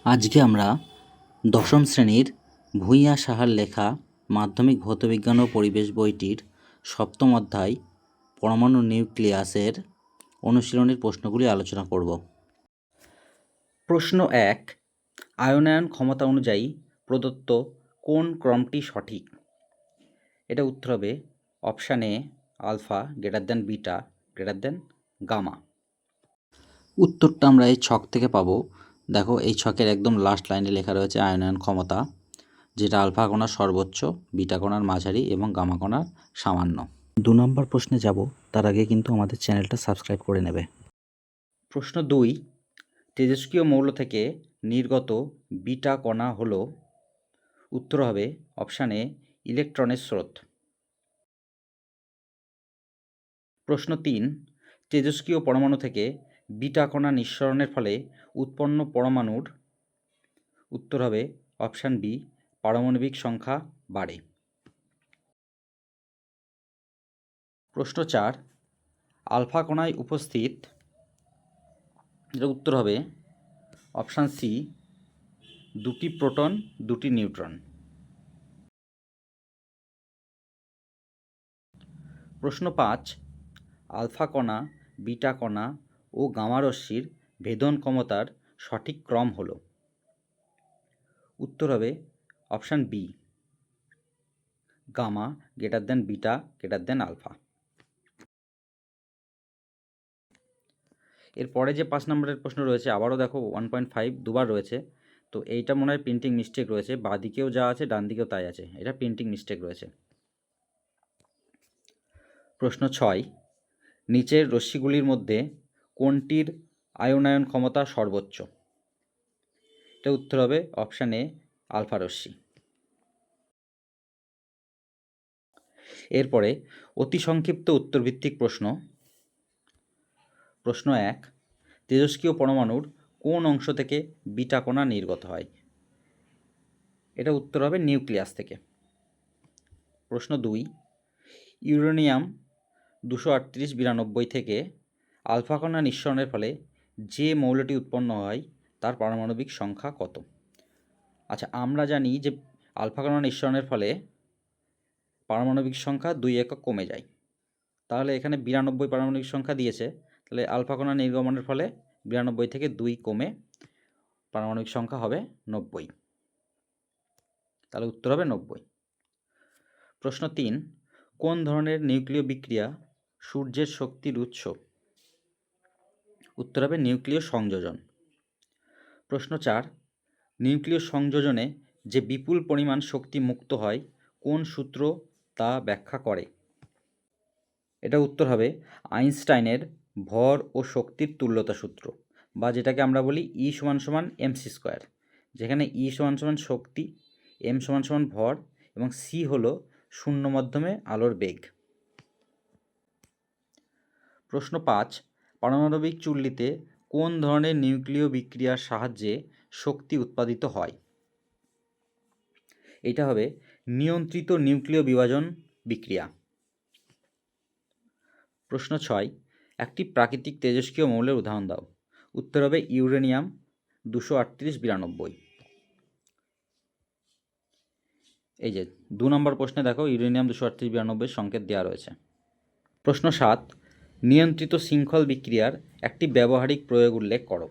আজকে আমরা দশম শ্রেণীর ভূঁইয়া সাহার লেখা মাধ্যমিক ভৌতবিজ্ঞান ও পরিবেশ বইটির সপ্তম অধ্যায় পরমাণু নিউক্লিয়াসের অনুশীলনের প্রশ্নগুলি আলোচনা করব। প্রশ্ন 1, আয়নায়ন ক্ষমতা অনুযায়ী প্রদত্ত কোন ক্রমটি সঠিক? এটা উত্তর হবে option A, alpha greater than beta greater than gamma. উত্তরটা আমরা এই ছক থেকে পাবো। দেখো, এই ছকের একদম লাস্ট লাইনে লেখা রয়েছে আয়নায়ন ক্ষমতা, যেটা আলফা কণার সর্বোচ্চ, বিটা কণার মাঝারি এবং গামা কণার সামান্য। 2 নম্বর প্রশ্নে যাব, তার আগে কিন্তু আমাদের চ্যানেলটা সাবস্ক্রাইব করে নেবে। প্রশ্ন 2, তেজস্ক্রিয় মৌল থেকে নির্গত বিটা কণা হলো, উত্তর হবে অপশান এ, ইলেকট্রনের স্রোত। প্রশ্ন 3, তেজস্ক্রিয় পরমাণু থেকে বিটা কণা নিঃসরণের ফলে উৎপন্ন পরমাণুর, উত্তর হবে অপশান বি, পারমাণবিক সংখ্যা বাড়ে। প্রশ্ন 4, আলফা কণায় উপস্থিত, এর উত্তর হবে অপশান সি, 2টি প্রোটন 2টি নিউট্রন। প্রশ্ন 5, আলফা কণা, বিটা কণা ও গামা রশ্মির ভেদন ক্ষমতার সঠিক ক্রম হলো, উত্তর হবে option B, gamma greater than beta greater than alpha. এরপরে যে 5 নম্বরের প্রশ্ন রয়েছে, আবারও দেখো 1.5 দুবার রয়েছে, তো এইটা মনে হয় প্রিন্টিং মিস্টেক রয়েছে, বাঁ দিকেও যা আছে ডান দিকেও তাই আছে, এটা প্রিন্টিং মিস্টেক রয়েছে। প্রশ্ন 6, নিচের রশ্মিগুলির মধ্যে কোনটির আয়নায়ন ক্ষমতা সর্বোচ্চ? এটা উত্তর হবে অপশান এ, আলফা রশ্মি। এরপরে অতি সংক্ষিপ্ত উত্তরভিত্তিক প্রশ্ন। প্রশ্ন 1, তেজস্ক্রিয় পরমাণুর কোন অংশ থেকে বিটা কণা নির্গত হয়? এটা উত্তর হবে নিউক্লিয়াস থেকে। প্রশ্ন 2, ইউরেনিয়াম 238-92 থেকে আলফা কণা নিঃসরণের ফলে যে মৌলটি উৎপন্ন হয় তার পারমাণবিক সংখ্যা কত? আচ্ছা, আমরা জানি যে আলফা কণা নিঃসরণের ফলে পারমাণবিক সংখ্যা 2 একক কমে যায়, তাহলে এখানে 92 পারমাণবিক সংখ্যা দিয়েছে, তাহলে আলফা কণা নির্গমনের ফলে 92 থেকে 2 কমে পারমাণবিক সংখ্যা হবে 90, তাহলে উত্তর হবে 90। প্রশ্ন 3, কোন ধরনের নিউক্লিয় বিক্রিয়া সূর্যের শক্তির উৎস? উত্তর হবে নিউক্লিয় সংযোজন। প্রশ্ন 4, নিউক্লিয় সংযোজনে যে বিপুল পরিমাণ শক্তি মুক্ত হয় কোন সূত্র তা ব্যাখ্যা করে? এটা উত্তর হবে আইনস্টাইনের ভর ও শক্তির তুল্যতা সূত্র, বা যেটাকে আমরা বলি E = mc², যেখানে E = শক্তি, m = ভর এবং c হলো শূন্য মাধ্যমে আলোর বেগ। প্রশ্ন 5, পারমাণবিক চুল্লিতে কোন ধরনের নিউক্লিয় বিক্রিয়ার সাহায্যে শক্তি উৎপাদিত হয়? এটা হবে নিয়ন্ত্রিত নিউক্লিয় বিভাজন বিক্রিয়া। প্রশ্ন 6, একটি প্রাকৃতিক তেজস্ক্রিয় মৌলের উদাহরণ দাও। উত্তর হবে ইউরেনিয়াম 238-92। এই যে 2 নম্বর প্রশ্নে দেখো, ইউরেনিয়াম 238-92 সংকেত দেওয়া রয়েছে। প্রশ্ন 7, নিয়ন্ত্রিত শৃঙ্খল বিক্রিয়ার একটি ব্যবহারিক প্রয়োগ উল্লেখ করো।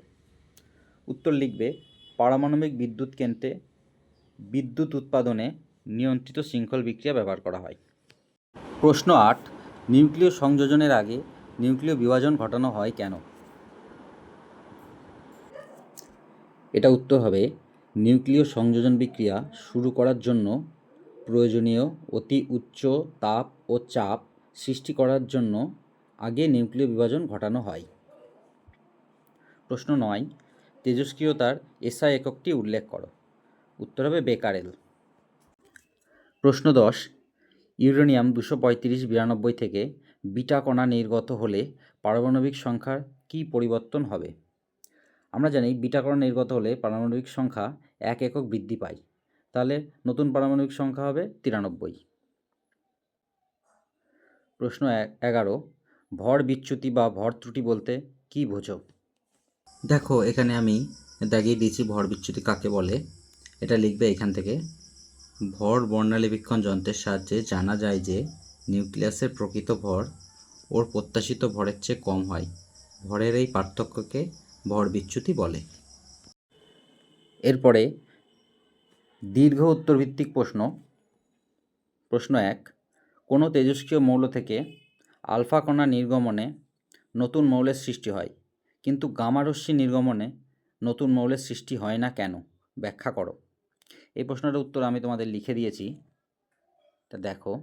উত্তর লিখবে পারমাণবিক বিদ্যুৎ কেন্দ্রে বিদ্যুৎ উৎপাদনে নিয়ন্ত্রিত শৃঙ্খল বিক্রিয়া ব্যবহার করা হয়। প্রশ্ন 8, নিউক্লিয় সংযোজনের আগে নিউক্লিয় বিভাজন ঘটানো হয় কেন? এটা উত্তর হবে নিউক্লিয় সংযোজন বিক্রিয়া শুরু করার জন্য প্রয়োজনীয় অতি উচ্চ তাপ ও চাপ সৃষ্টি করার জন্য আগে নিউক্লিয় বিভাজন ঘটানো হয়। প্রশ্ন 9, তেজস্ক্রিয়তার এসআই এককটি উল্লেখ করো। উত্তর হবে বেকারেল। প্রশ্ন 10, ইউরেনিয়াম 235-92 থেকে বিটা কণা নির্গত হলে পারমাণবিক সংখ্যার কী পরিবর্তন হবে? আমরা জানি বিটা কণা নির্গত হলে পারমাণবিক সংখ্যা 1 একক বৃদ্ধি পায়, তাহলে নতুন পারমাণবিক সংখ্যা হবে 93। প্রশ্ন 11, ভর বিচ্যুতি বা ভর ত্রুটি বলতে কী বোঝো? দেখো, এখানে আমি দাগিয়ে দিয়েছি ভর বিচ্যুতি কাকে বলে। এটা লিখবে এখান থেকে। ভর বর্ণালীবীক্ষণ যন্ত্রের সাহায্যে জানা যায় যে নিউক্লিয়াসের প্রকৃত ভর ওর প্রত্যাশিত ভরের চেয়ে কম হয়। ভরের এই পার্থক্যকে ভর বিচ্যুতি বলে। এরপরে দীর্ঘ উত্তরভিত্তিক প্রশ্ন। প্রশ্ন 1, কোনো তেজস্ক্রিয় মৌল থেকে আলফা কণা নির্গমনে নতুন মৌলের সৃষ্টি হয়, কিন্তু গামা রশ্মি নির্গমনে নতুন মৌলের সৃষ্টি হয় না কেন? ব্যাখ্যা করো। এই প্রশ্নটার উত্তর আমি তোমাদের লিখে দিয়েছি, তা দেখো।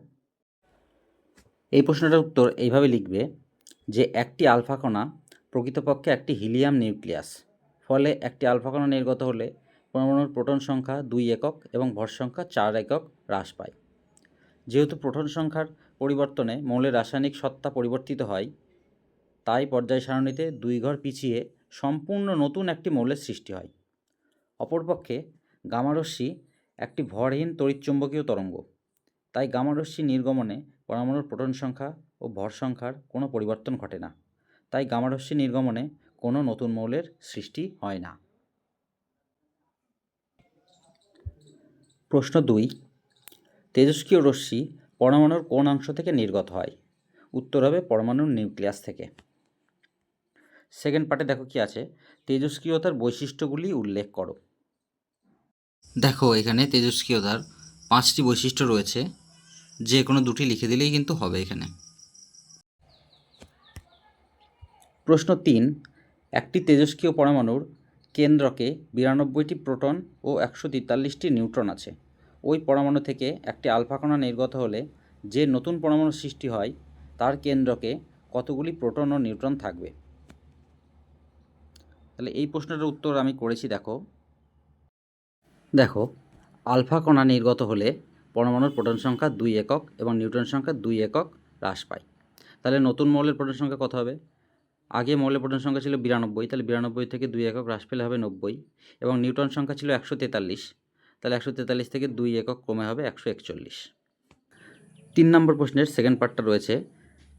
এই প্রশ্নটার উত্তর এইভাবে লিখবে যে একটি আলফা কণা প্রকৃতপক্ষে একটি হিলিয়াম নিউক্লিয়াস। ফলে একটি আলফা কণা নির্গত হলে পরমাণুর প্রোটন সংখ্যা 2 একক এবং ভর সংখ্যা 4 একক হ্রাস পায়। যেহেতু প্রোটন সংখ্যার পরিবর্তনে মৌলের রাসায়নিক সত্তা পরিবর্তিত হয়, তাই পর্যায় সারণীতে 2 ঘর পিছিয়ে সম্পূর্ণ নতুন একটি মৌলের সৃষ্টি হয়। অপরপক্ষে গামারশ্মি একটি ভরহীন তড়িৎচুম্বকীয় তরঙ্গ, তাই গামারশ্মি নির্গমনে পরমাণুর প্রোটন সংখ্যা ও ভর সংখ্যার কোনো পরিবর্তন ঘটে না, তাই গামারশ্মি নির্গমনে কোনো নতুন মৌলের সৃষ্টি হয় না। প্রশ্ন 2, তেজস্ক্রিয় রশ্মি পরমাণুর কোন অংশ থেকে নির্গত হয়? উত্তর হবে পরমাণুর নিউক্লিয়াস থেকে। সেকেন্ড পার্টে দেখো কি আছে, তেজস্ক্রিয়তার বৈশিষ্ট্যগুলি উল্লেখ করো। দেখো এখানে তেজস্ক্রিয়তার 5টি বৈশিষ্ট্য রয়েছে, যে কোনো দুটি লিখে দিলেই কিন্তু হবে এখানে। প্রশ্ন 3, একটি তেজস্ক্রিয় পরমাণুর কেন্দ্রকে 92টি প্রোটন ও 143টি নিউট্রন আছে। ওই পরমাণু থেকে একটি আলফা কণা নির্গত হলে যে নতুন পরমাণু সৃষ্টি হয় তার কেন্দ্রকে কতগুলি প্রোটন ও নিউট্রন থাকবে? তাহলে এই প্রশ্নটার উত্তর আমি করেছি। দেখো আলফা কণা নির্গত হলে পরমাণুর প্রোটন সংখ্যা 2 একক এবং নিউট্রন সংখ্যা 2 একক হ্রাস পায়। তাহলে নতুন মৌলের প্রোটন সংখ্যা কত হবে? আগে মৌলের প্রোটন সংখ্যা ছিল 92, তাহলে 92 থেকে 2 একক হ্রাস পেলে হবে 90, এবং নিউট্রন সংখ্যা ছিল 143, তাহলে 143 থেকে 2 একক কমে হবে 141। 3 নম্বর প্রশ্নের সেকেন্ড পার্টটা রয়েছে,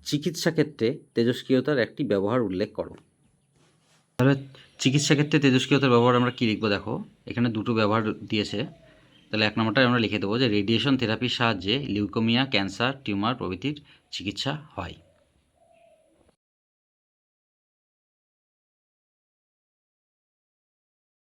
চিকিৎসা ক্ষেত্রে তেজস্ক্রিয়তার একটি ব্যবহার উল্লেখ করো। তাহলে চিকিৎসা ক্ষেত্রে তেজস্ক্রিয়তার ব্যবহার আমরা কী লিখবো? দেখো এখানে দুটো ব্যবহার দিয়েছে, তাহলে 1 নম্বরটায় আমরা লিখে দেবো যে রেডিয়েশন থেরাপির সাহায্যে লিউকোমিয়া, ক্যান্সার, টিউমার প্রভৃতির চিকিৎসা হয়।